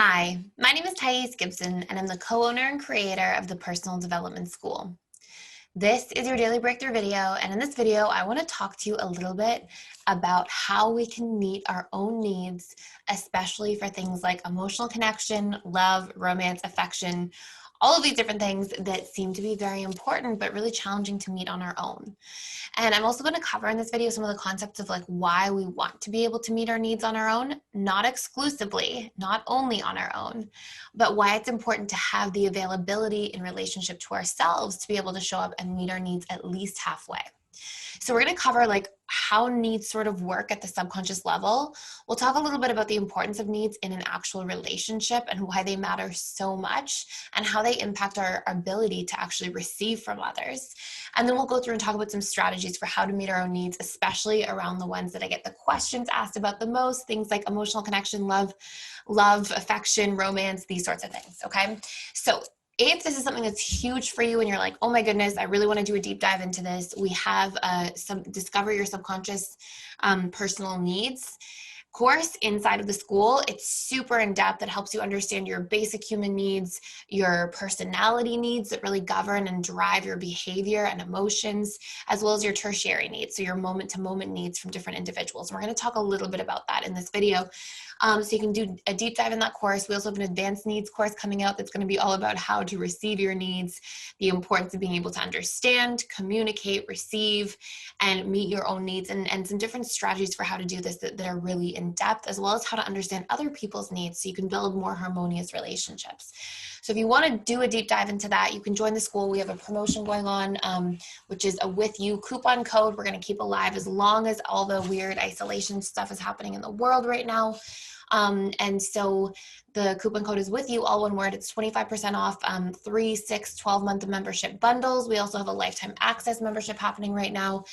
Hi, my name is Gibson, and I'm the co-owner and creator of the Personal Development School. This is your daily breakthrough video, and in this video, I want to talk to you a little bit about how we can meet our own needs, especially for things like emotional connection, love, romance, affection, all of these different things that seem to be very important, but really challenging to meet on our own. And I'm also going to cover in this video some of the concepts of why we want to be able to meet our needs on our own, not exclusively, not only on our own, but why it's important to have the availability in relationship to ourselves to be able to show up and meet our needs at least halfway. So we're going to cover how needs sort of work at the subconscious level. We'll talk a little bit about the importance of needs in an actual relationship and why they matter so much and how they impact our ability to actually receive from others. And then we'll go through and talk about some strategies for how to meet our own needs, especially around the ones that I get the questions asked about the most, things like emotional connection, love, affection, romance, these sorts of things, okay? So if this is something that's huge for you and you're like, oh my goodness, I really want to do a deep dive into this, we have some Discover Your Subconscious Personal Needs course inside of the school. It's super in-depth. It helps you understand your basic human needs, your personality needs that really govern and drive your behavior and emotions, as well as your tertiary needs, so your moment-to-moment needs from different individuals. And we're going to talk a little bit about that in this video. So you can do a deep dive in that course. We also have an advanced needs course coming out that's going to be all about how to receive your needs, the importance of being able to understand, communicate, receive, and meet your own needs, and some different strategies for how to do this that are really in depth, as well as how to understand other people's needs so you can build more harmonious relationships. So if you want to do a deep dive into that, you can join the school. We have a promotion going on, which is a With You coupon code. We're going to keep alive as long as all the weird isolation stuff is happening in the world right now. And so the coupon code is With You, all one word. It's 25% off 3, 6, 12-month membership bundles. We also have a lifetime access membership happening right now.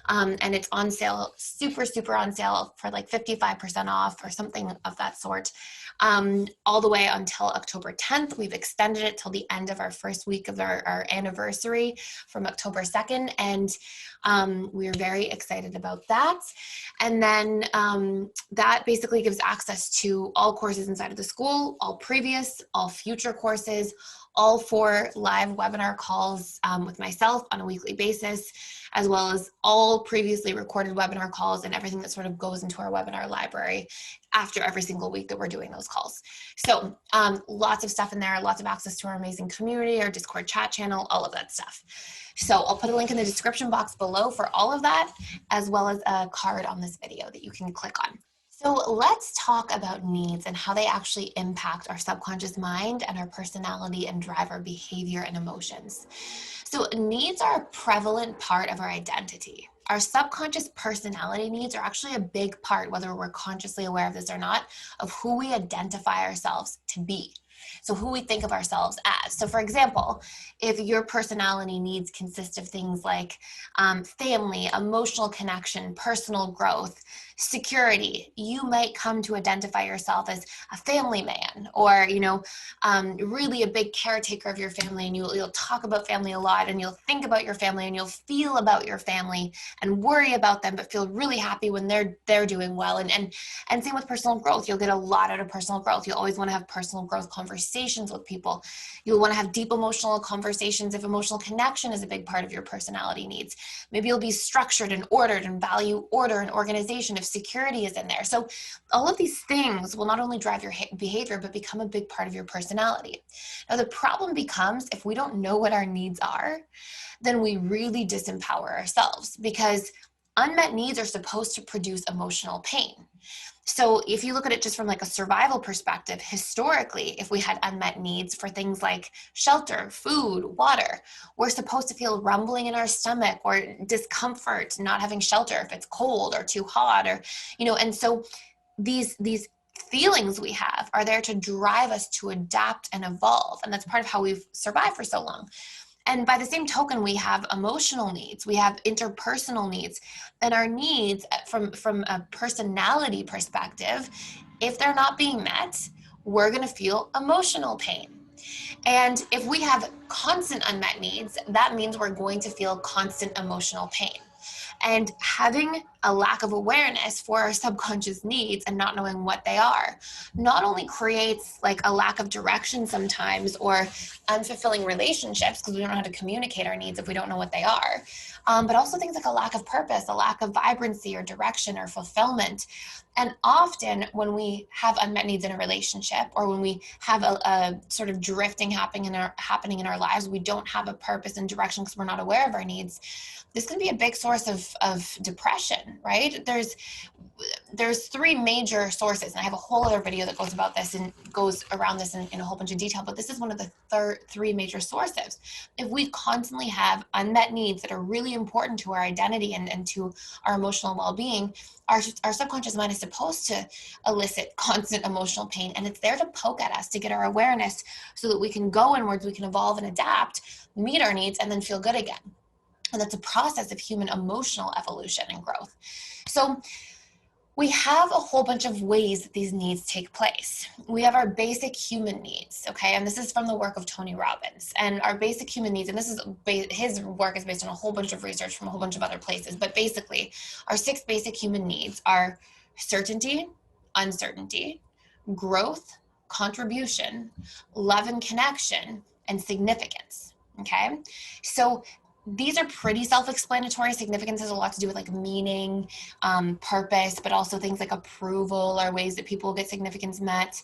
And it's on sale, super on sale for 55% off or something of that sort. All the way until October 10th. We've extended it till the end of our first week of our anniversary from October 2nd. And we're very excited about that. And then that basically gives access to all courses inside of the school, all previous, all future courses, all 4 live webinar calls with myself on a weekly basis, as well as all previously recorded webinar calls and everything that sort of goes into our webinar library after every single week that we're doing those calls. So lots of stuff in there, lots of access to our amazing community, our Discord chat channel, all of that stuff. So I'll put a link in the description box below for all of that, as well as a card on this video that you can click on. So let's talk about needs and how they actually impact our subconscious mind and our personality and drive our behavior and emotions. So needs are a prevalent part of our identity. Our subconscious personality needs are actually a big part, whether we're consciously aware of this or not, of who we identify ourselves to be. So who we think of ourselves as. So for example, if your personality needs consist of things like family, emotional connection, personal growth, security, you might come to identify yourself as a family man, or really a big caretaker of your family, and you'll talk about family a lot, and you'll think about your family, and you'll feel about your family and worry about them, but feel really happy when they're doing well. And same with personal growth. You'll get a lot out of personal growth. You'll always want to have personal growth conversations with people. You'll want to have deep emotional conversations if emotional connection is a big part of your personality needs. Maybe you'll be structured and ordered and value order and organization if security is in there. So all of these things will not only drive your behavior, but become a big part of your personality. Now, the problem becomes if we don't know what our needs are, then we really disempower ourselves, because unmet needs are supposed to produce emotional pain. So if you look at it just from a survival perspective, historically, if we had unmet needs for things like shelter, food, water, we're supposed to feel rumbling in our stomach or discomfort, not having shelter if it's cold or too hot, or, and so these feelings we have are there to drive us to adapt and evolve. And that's part of how we've survived for so long. And by the same token, we have emotional needs, we have interpersonal needs, and our needs from a personality perspective, if they're not being met, we're going to feel emotional pain. And if we have constant unmet needs, that means we're going to feel constant emotional pain. And having a lack of awareness for our subconscious needs and not knowing what they are not only creates like a lack of direction sometimes or unfulfilling relationships because we don't know how to communicate our needs if we don't know what they are, but also things like a lack of purpose, a lack of vibrancy or direction or fulfillment. And often when we have unmet needs in a relationship, or when we have a sort of drifting happening in our lives, we don't have a purpose and direction because we're not aware of our needs. This can be a big source of depression, right? There's three major sources, and I have a whole other video that goes about this and goes around this in a whole bunch of detail, but this is one of the three major sources. If we constantly have unmet needs that are really important to our identity and to our emotional well-being, our subconscious mind is supposed to elicit constant emotional pain, and it's there to poke at us, to get our awareness so that we can go inwards, we can evolve and adapt, meet our needs, and then feel good again. And that's a process of human emotional evolution and growth. So we have a whole bunch of ways that these needs take place. We have our basic human needs, okay? And this is from the work of Tony Robbins. And our basic human needs, and this is his work is based on a whole bunch of research from a whole bunch of other places, but basically our 6 basic human needs are certainty, uncertainty, growth, contribution, love and connection, and significance, okay? So these are pretty self-explanatory. Significance has a lot to do with like meaning, purpose, but also things like approval are ways that people get significance met.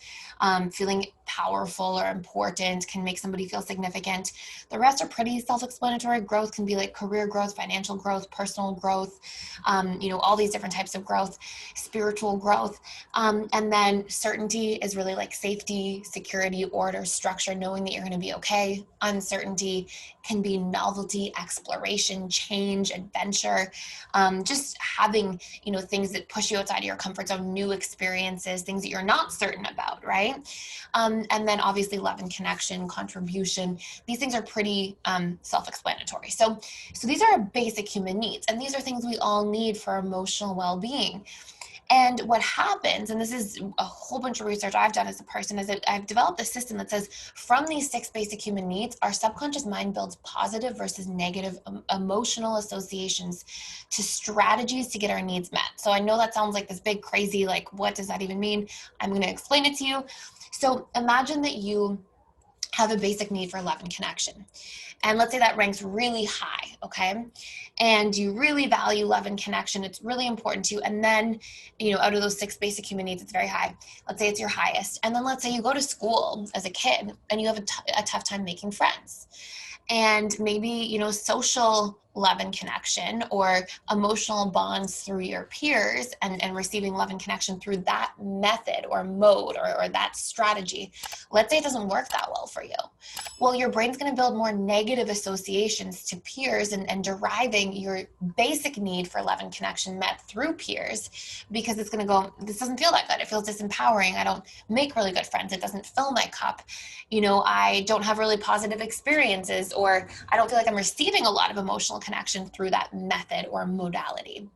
Feeling powerful or important can make somebody feel significant. The rest are pretty self-explanatory. Growth can be like career growth, financial growth, personal growth, all these different types of growth, spiritual growth. And then certainty is really like safety, security, order, structure, knowing that you're going to be okay. Uncertainty can be novelty, exploration, change, adventure, just having, things that push you outside of your comfort zone, new experiences, things that you're not certain about, right? And then obviously love and connection, contribution, these things are pretty self-explanatory. So these are our basic human needs, and these are things we all need for emotional well-being. And what happens, and this is a whole bunch of research I've done as a person, is that I've developed a system that says from these 6 basic human needs, our subconscious mind builds positive versus negative emotional associations to strategies to get our needs met. So I know that sounds like this big crazy, like, what does that even mean? I'm going to explain it to you. So imagine that you have a basic need for love and connection. And let's say that ranks really high, okay? And you really value love and connection. It's really important to you. And then, out of those 6 basic human needs, it's very high. Let's say it's your highest. And then let's say you go to school as a kid and you have a tough time making friends. And maybe, social love and connection or emotional bonds through your peers and receiving love and connection through that method or mode or that strategy. Let's say it doesn't work that well for you. Well, your brain's going to build more negative associations to peers and deriving your basic need for love and connection met through peers, because it's going to go, this doesn't feel that good. It feels disempowering. I don't make really good friends. It doesn't fill my cup. I don't have really positive experiences, or I don't feel like I'm receiving a lot of emotional connection through that method or modality.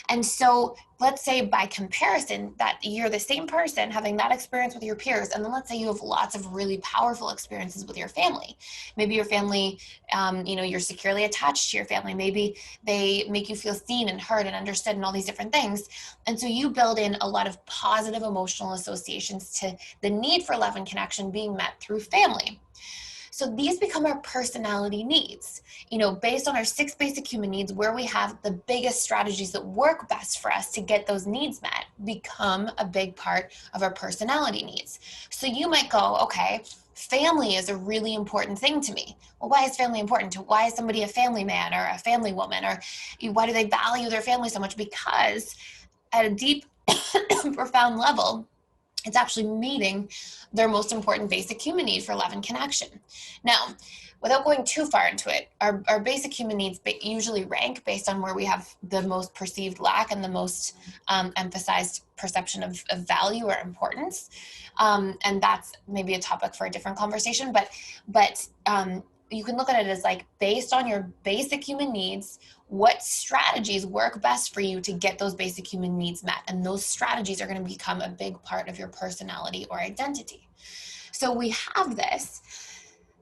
And so let's say by comparison that you're the same person having that experience with your peers, and then let's say you have lots of really powerful experiences with your family. Maybe your family, you're securely attached to your family. Maybe they make you feel seen and heard and understood and all these different things. And so you build in a lot of positive emotional associations to the need for love and connection being met through family. So these become our personality needs, based on our 6 basic human needs, where we have the biggest strategies that work best for us to get those needs met become a big part of our personality needs. So you might go, okay, family is a really important thing to me. Well, why is family important? Why is somebody a family man or a family woman? Or why do they value their family so much? Because at a deep, profound level, it's actually meeting their most important basic human need for love and connection. Now, without going too far into it, our basic human needs usually rank based on where we have the most perceived lack and the most emphasized perception of value or importance. And that's maybe a topic for a different conversation, but you can look at it as like, based on your basic human needs, what strategies work best for you to get those basic human needs met? And those strategies are going to become a big part of your personality or identity. So we have this.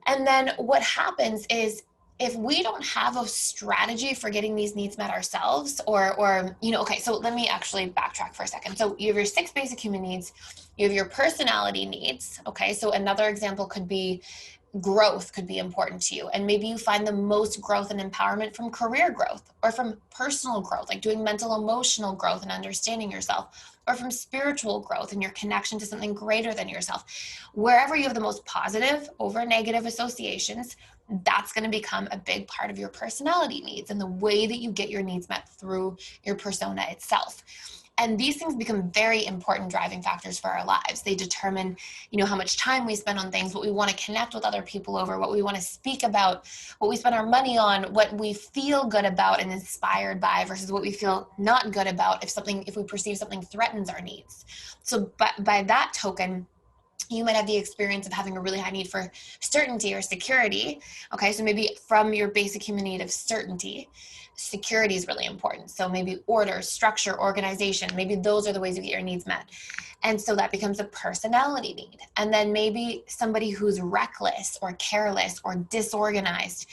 And then what happens is if we don't have a strategy for getting these needs met ourselves, or okay, so let me actually backtrack for a second. So you have your 6 basic human needs, you have your personality needs. Okay, so another example could be growth could be important to you. And maybe you find the most growth and empowerment from career growth, or from personal growth, like doing mental, emotional growth and understanding yourself, or from spiritual growth and your connection to something greater than yourself. Wherever you have the most positive over negative associations, that's going to become a big part of your personality needs and the way that you get your needs met through your persona itself. And these things become very important driving factors for our lives. They determine, how much time we spend on things, what we want to connect with other people over, what we want to speak about, what we spend our money on, what we feel good about and inspired by versus what we feel not good about if we perceive something threatens our needs. So by that token, you might have the experience of having a really high need for certainty or security. Okay, so maybe from your basic human need of certainty, security is really important. So maybe order, structure, organization, maybe those are the ways you get your needs met. And so that becomes a personality need. And then maybe somebody who's reckless or careless or disorganized,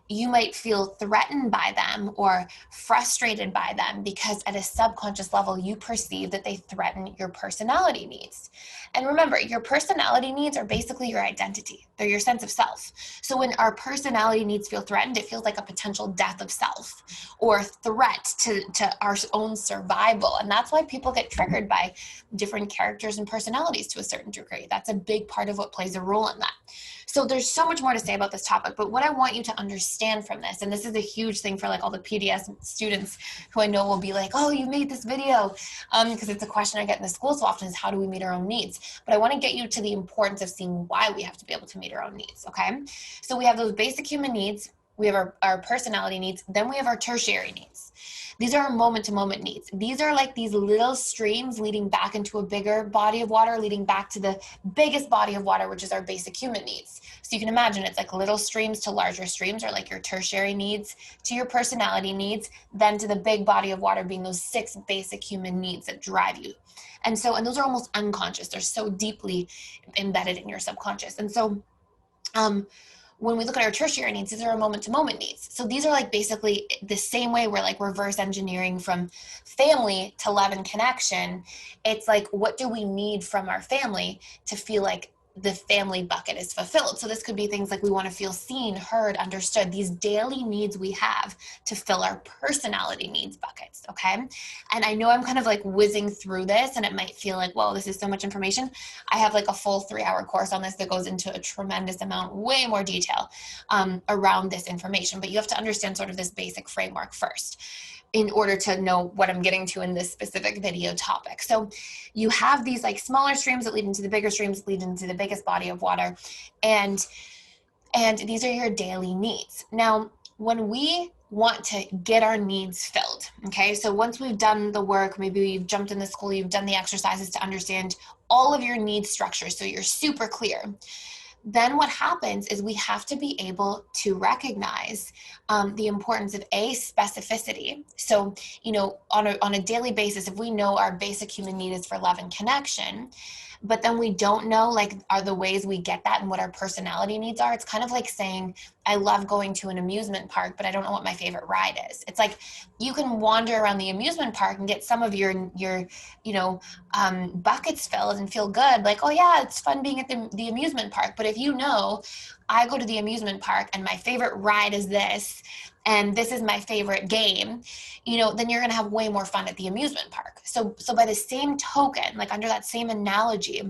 you might feel threatened by them or frustrated by them because at a subconscious level, you perceive that they threaten your personality needs. And remember, your personality needs are basically your identity. They're your sense of self. So when our personality needs feel threatened, it feels like a potential death of self or threat to our own survival. And that's why people get triggered by different characters and personalities to a certain degree. That's a big part of what plays a role in that. So there's so much more to say about this topic, but what I want you to understand from this, and this is a huge thing for like all the PDS students who I know will be like, oh, you made this video, because it's a question I get in the school so often is how do we meet our own needs? But I want to get you to the importance of seeing why we have to be able to meet our own needs, okay? So we have those basic human needs, we have our personality needs, then we have our tertiary needs. These are our moment-to-moment needs. These are like these little streams leading back into a bigger body of water, leading back to the biggest body of water, which is our basic human needs. So you can imagine it's like little streams to larger streams, or like your tertiary needs to your personality needs, then to the big body of water being those 6 basic human needs that drive you. And those are almost unconscious. They're so deeply embedded in your subconscious. And so, when we look at our tertiary needs, these are our moment-to-moment needs. So these are like basically the same way we're like reverse engineering from family to love and connection. It's like, what do we need from our family to feel like the family bucket is fulfilled? So this could be things like we want to feel seen, heard, understood, these daily needs we have to fill our personality needs buckets, okay? And I know I'm kind of like whizzing through this and it might feel like, whoa, this is so much information. I have like a full 3-hour course on this that goes into a tremendous amount, way more detail around this information, but you have to understand sort of this basic framework first in order to know what I'm getting to in this specific video topic. So you have these like smaller streams that lead into the bigger streams, that lead into the biggest body of water. And these are your daily needs. Now, when we want to get our needs filled, okay, so once we've done the work, maybe you've jumped in the school, you've done the exercises to understand all of your need structures, so you're super clear. Then what happens is we have to be able to recognize the importance of specificity. So, on a daily basis, if we know our basic human need is for love and connection, but then we don't know like are the ways we get that and what our personality needs are. It's kind of like saying, I love going to an amusement park, but I don't know what my favorite ride is. It's like you can wander around the amusement park and get some of your buckets filled and feel good. Like, oh yeah, it's fun being at the amusement park. But if I go to the amusement park and my favorite ride is this, and this is my favorite game, then you're going to have way more fun at the amusement park. So by the same token, like under that same analogy,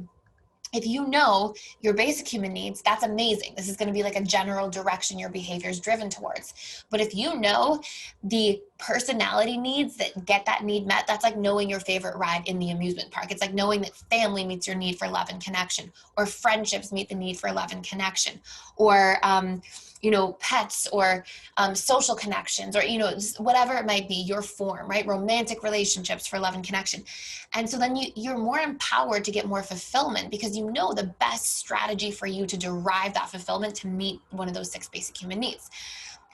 if you know your basic human needs, that's amazing. This is going to be like a general direction your behavior is driven towards. But if you know the personality needs that get that need met, that's like knowing your favorite ride in the amusement park. It's like knowing that family meets your need for love and connection, or friendships meet the need for love and connection, or pets, or social connections, or whatever it might be, your form, right? Romantic relationships for love and connection. And so then you're more empowered to get more fulfillment because you know the best strategy for you to derive that fulfillment to meet one of those 6 basic human needs.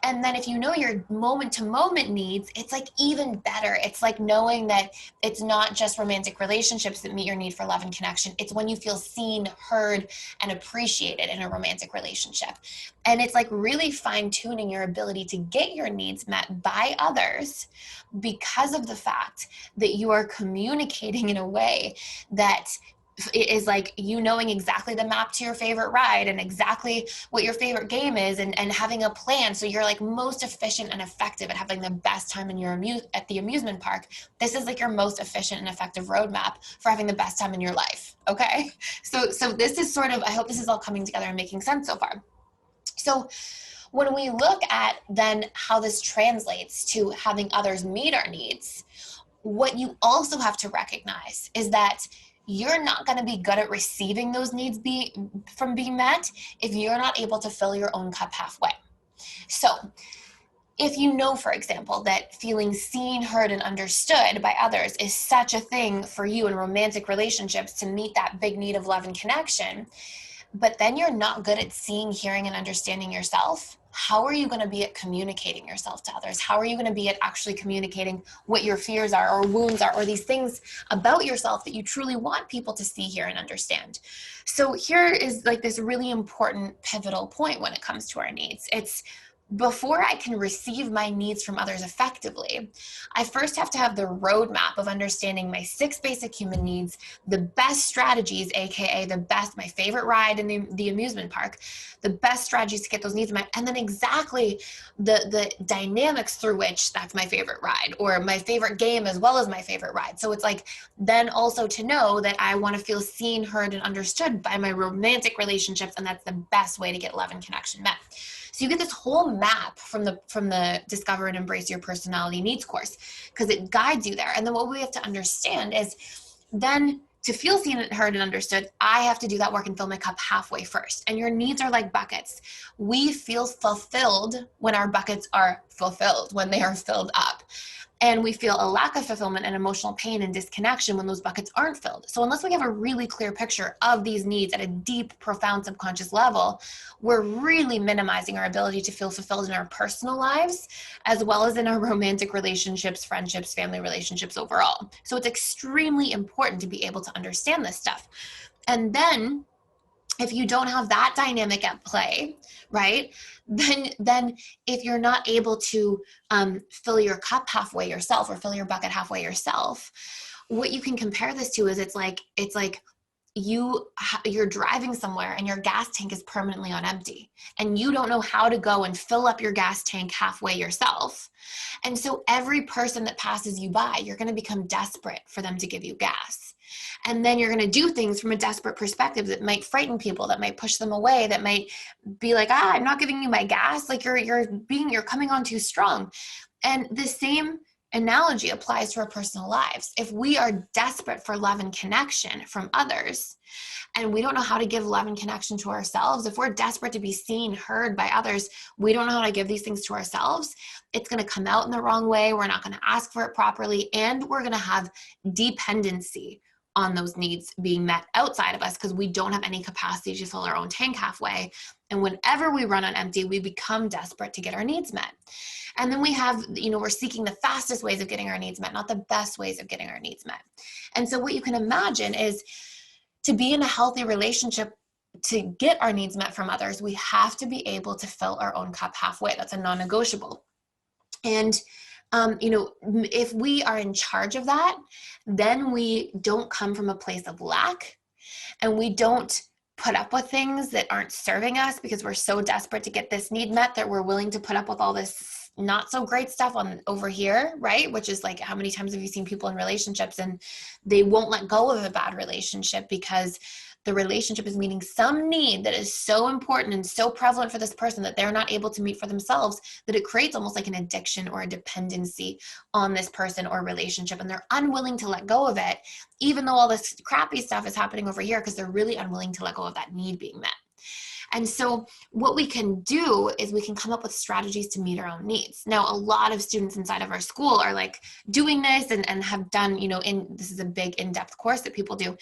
And then if you know your moment to moment needs, it's like even better. It's like knowing that it's not just romantic relationships that meet your need for love and connection. It's when you feel seen, heard, and appreciated in a romantic relationship. And it's like really fine tuning your ability to get your needs met by others because of the fact that you are communicating in a way that it is like you knowing exactly the map to your favorite ride and exactly what your favorite game is, and having a plan so you're like most efficient and effective at having the best time in your at the amusement park. This is like your most efficient and effective roadmap for having the best time in your life. Okay, so this is sort of, I hope this is all coming together and making sense so far. So when we look at then how this translates to having others meet our needs, what you also have to recognize is that you're not going to be good at receiving those needs from being met if you're not able to fill your own cup halfway. So if you know, for example, that feeling seen, heard, and understood by others is such a thing for you in romantic relationships to meet that big need of love and connection, but then you're not good at seeing, hearing, and understanding yourself, how are you going to be at communicating yourself to others? How are you going to be at actually communicating what your fears are or wounds are or these things about yourself that you truly want people to see, hear, and understand? So here is like this really important pivotal point when it comes to our needs. It's before I can receive my needs from others effectively, I first have to have the roadmap of understanding my 6 basic human needs, the best strategies, aka the best, my favorite ride in the amusement park, the best strategies to get those needs met, and then exactly the dynamics through which that's my favorite ride or my favorite game as well as my favorite ride. So it's like then also to know that I want to feel seen, heard, and understood by my romantic relationships, and that's the best way to get love and connection met. So you get this whole map from the Discover and Embrace Your Personality Needs course, because it guides you there. And then what we have to understand is then to feel seen, heard, and understood, I have to do that work and fill my cup halfway first. And your needs are like buckets. We feel fulfilled when our buckets are fulfilled, when they are filled up. And we feel a lack of fulfillment and emotional pain and disconnection when those buckets aren't filled. So unless we have a really clear picture of these needs at a deep, profound subconscious level, we're really minimizing our ability to feel fulfilled in our personal lives, as well as in our romantic relationships, friendships, family relationships overall. So it's extremely important to be able to understand this stuff. And then if you don't have that dynamic at play, right, then if you're not able to fill your cup halfway yourself or fill your bucket halfway yourself, what you can compare this to is it's like you're driving somewhere and your gas tank is permanently on empty and you don't know how to go and fill up your gas tank halfway yourself. And so every person that passes you by, you're going to become desperate for them to give you gas. And then you're going to do things from a desperate perspective that might frighten people, that might push them away, that might be like, I'm not giving you my gas. Like you're coming on too strong. And the same analogy applies to our personal lives. If we are desperate for love and connection from others, and we don't know how to give love and connection to ourselves, if we're desperate to be seen, heard by others, we don't know how to give these things to ourselves, it's going to come out in the wrong way. We're not going to ask for it properly. And we're going to have dependency on those needs being met outside of us because we don't have any capacity to fill our own tank halfway. And whenever we run on empty, we become desperate to get our needs met. And then we have, we're seeking the fastest ways of getting our needs met, not the best ways of getting our needs met. And so what you can imagine is to be in a healthy relationship, to get our needs met from others, we have to be able to fill our own cup halfway. That's a non-negotiable. And if we are in charge of that, then we don't come from a place of lack and we don't put up with things that aren't serving us because we're so desperate to get this need met that we're willing to put up with all this not so great stuff on over here, right? Which is like, how many times have you seen people in relationships and they won't let go of a bad relationship because the relationship is meeting some need that is so important and so prevalent for this person that they're not able to meet for themselves, that it creates almost like an addiction or a dependency on this person or relationship. And they're unwilling to let go of it, even though all this crappy stuff is happening over here, because they're really unwilling to let go of that need being met. And so what we can do is we can come up with strategies to meet our own needs. Now, a lot of students inside of our school are like doing this and have done, this is a big in-depth course that people do.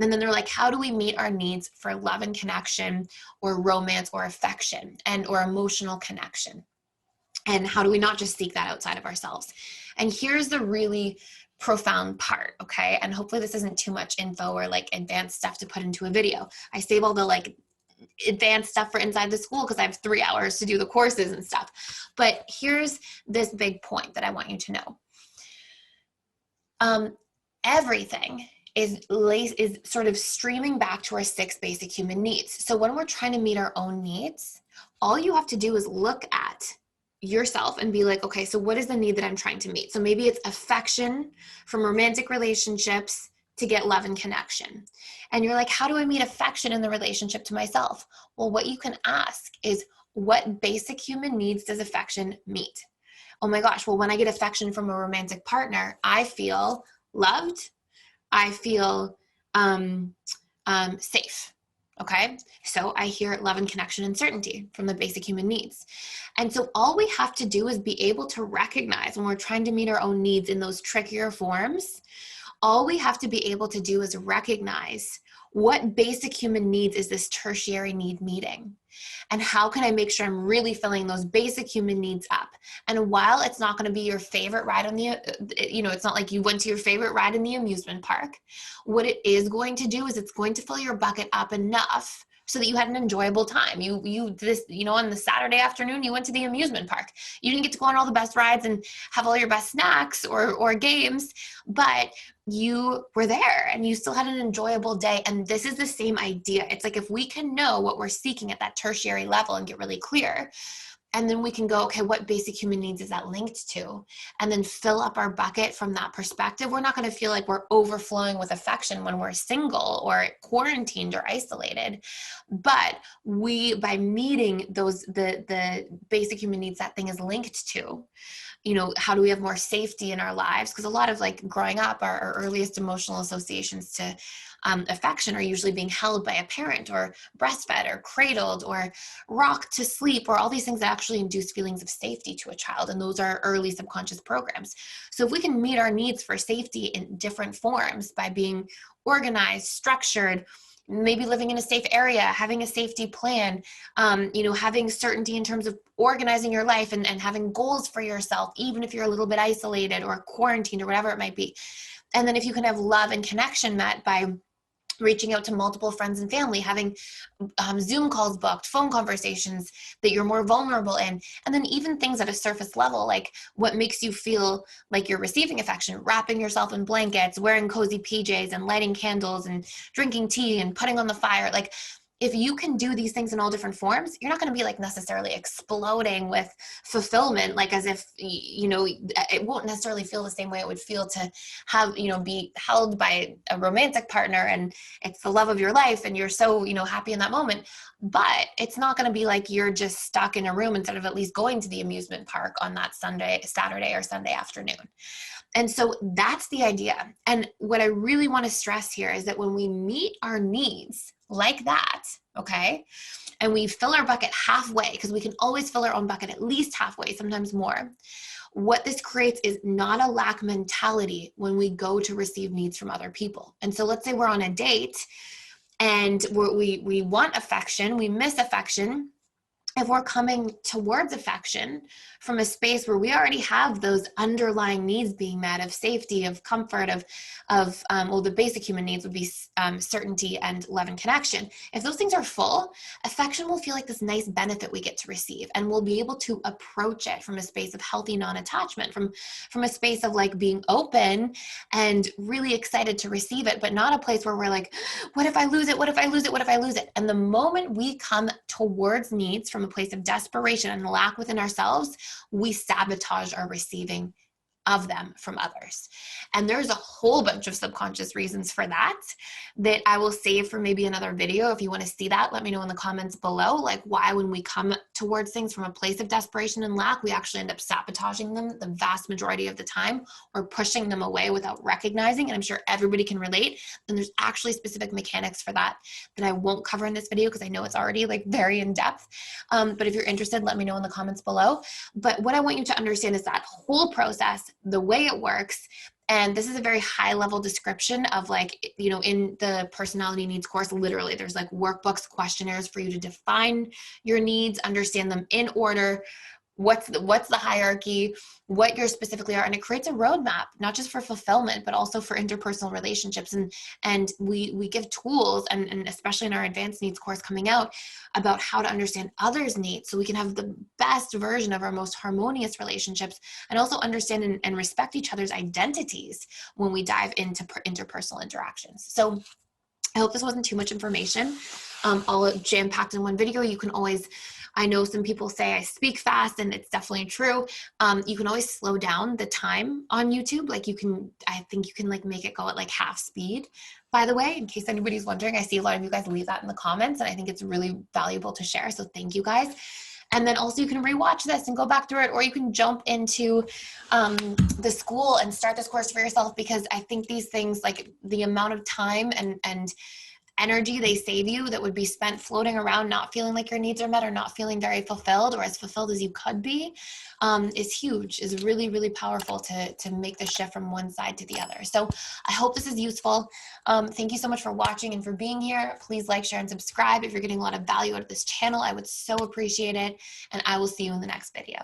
And then they're like, how do we meet our needs for love and connection or romance or affection or emotional connection? And how do we not just seek that outside of ourselves? And here's the really profound part, okay? And hopefully this isn't too much info or like advanced stuff to put into a video. I save all the like advanced stuff for inside the school because I have 3 hours to do the courses and stuff. But here's this big point that I want you to know. Everything is sort of streaming back to our 6 basic human needs. So when we're trying to meet our own needs, all you have to do is look at yourself and be like, okay, so what is the need that I'm trying to meet? So maybe it's affection from romantic relationships to get love and connection. And you're like, how do I meet affection in the relationship to myself? Well, what you can ask is, what basic human needs does affection meet? Oh my gosh, well, when I get affection from a romantic partner, I feel loved. I feel safe. Okay, so I hear love and connection and certainty from the basic human needs. And so all we have to do is be able to recognize when we're trying to meet our own needs in those trickier forms, all we have to be able to do is recognize what basic human needs is this tertiary need meeting? And how can I make sure I'm really filling those basic human needs up? And while it's not going to be your favorite ride on the, it's not like you went to your favorite ride in the amusement park. What it is going to do is it's going to fill your bucket up enough so that you had an enjoyable time. On the Saturday afternoon, you went to the amusement park. You didn't get to go on all the best rides and have all your best snacks or games, but you were there and you still had an enjoyable day. And this is the same idea. It's like if we can know what we're seeking at that tertiary level and get really clear, and then we can go, okay, what basic human needs is that linked to? And then fill up our bucket from that perspective. We're not going to feel like we're overflowing with affection when we're single or quarantined or isolated. But by meeting the basic human needs that thing is linked to, how do we have more safety in our lives? Because a lot of like growing up, our earliest emotional associations to affection are usually being held by a parent or breastfed or cradled or rocked to sleep, or all these things that actually induce feelings of safety to a child. And those are early subconscious programs. So if we can meet our needs for safety in different forms by being organized, structured, maybe living in a safe area, having a safety plan, having certainty in terms of organizing your life and having goals for yourself, even if you're a little bit isolated or quarantined or whatever it might be. And then if you can have love and connection met by reaching out to multiple friends and family, having Zoom calls booked, phone conversations that you're more vulnerable in, and then even things at a surface level, like what makes you feel like you're receiving affection, wrapping yourself in blankets, wearing cozy PJs and lighting candles and drinking tea and putting on the fire. Like if you can do these things in all different forms, you're not going to be like necessarily exploding with fulfillment, like as if, it won't necessarily feel the same way it would feel to have, be held by a romantic partner and it's the love of your life and you're so, happy in that moment. But it's not going to be like you're just stuck in a room instead of at least going to the amusement park on that Saturday or Sunday afternoon. And so that's the idea. And what I really want to stress here is that when we meet our needs like that, okay, and we fill our bucket halfway, because we can always fill our own bucket at least halfway, sometimes more, what this creates is not a lack mentality when we go to receive needs from other people. And so let's say we're on a date and we want affection, we miss affection. If we're coming towards affection from a space where we already have those underlying needs being met of safety, of comfort, the basic human needs would be certainty and love and connection. If those things are full, affection will feel like this nice benefit we get to receive, and we'll be able to approach it from a space of healthy non-attachment, from a space of like being open and really excited to receive it, but not a place where we're like, what if I lose it? What if I lose it? What if I lose it? And the moment we come towards needs from a place of desperation and lack within ourselves, we sabotage our receiving of them from others. And there's a whole bunch of subconscious reasons for that I will save for maybe another video. If you want to see that, let me know in the comments below, like why when we come towards things from a place of desperation and lack, we actually end up sabotaging them the vast majority of the time, or pushing them away without recognizing. And I'm sure everybody can relate. And there's actually specific mechanics for that I won't cover in this video because I know it's already like very in depth. But if you're interested, let me know in the comments below. But what I want you to understand is that whole process, the way it works. And this is a very high level description of like, in the personality needs course, literally there's like workbooks, questionnaires for you to define your needs, understand them in order, what's the hierarchy, what you specifically are, and it creates a roadmap, not just for fulfillment, but also for interpersonal relationships. And we give tools, and especially in our advanced needs course coming out, about how to understand others' needs so we can have the best version of our most harmonious relationships, and also understand and respect each other's identities when we dive into interpersonal interactions. So I hope this wasn't too much information, all jam-packed in one video. You can always, I know some people say I speak fast, and it's definitely true. You can always slow down the time on YouTube. Like I think you can like make it go at like half speed, by the way, in case anybody's wondering. I see a lot of you guys leave that in the comments, and I think it's really valuable to share. So thank you guys. And then also you can rewatch this and go back through it, or you can jump into the school and start this course for yourself, because I think these things, like the amount of time and energy they save you that would be spent floating around not feeling like your needs are met, or not feeling very fulfilled or as fulfilled as you could be, is huge, is really, really powerful to make the shift from one side to the other. So I hope this is useful. Thank you so much for watching and for being here. Please like, share, and subscribe if you're getting a lot of value out of this channel. I would so appreciate it, and I will see you in the next video.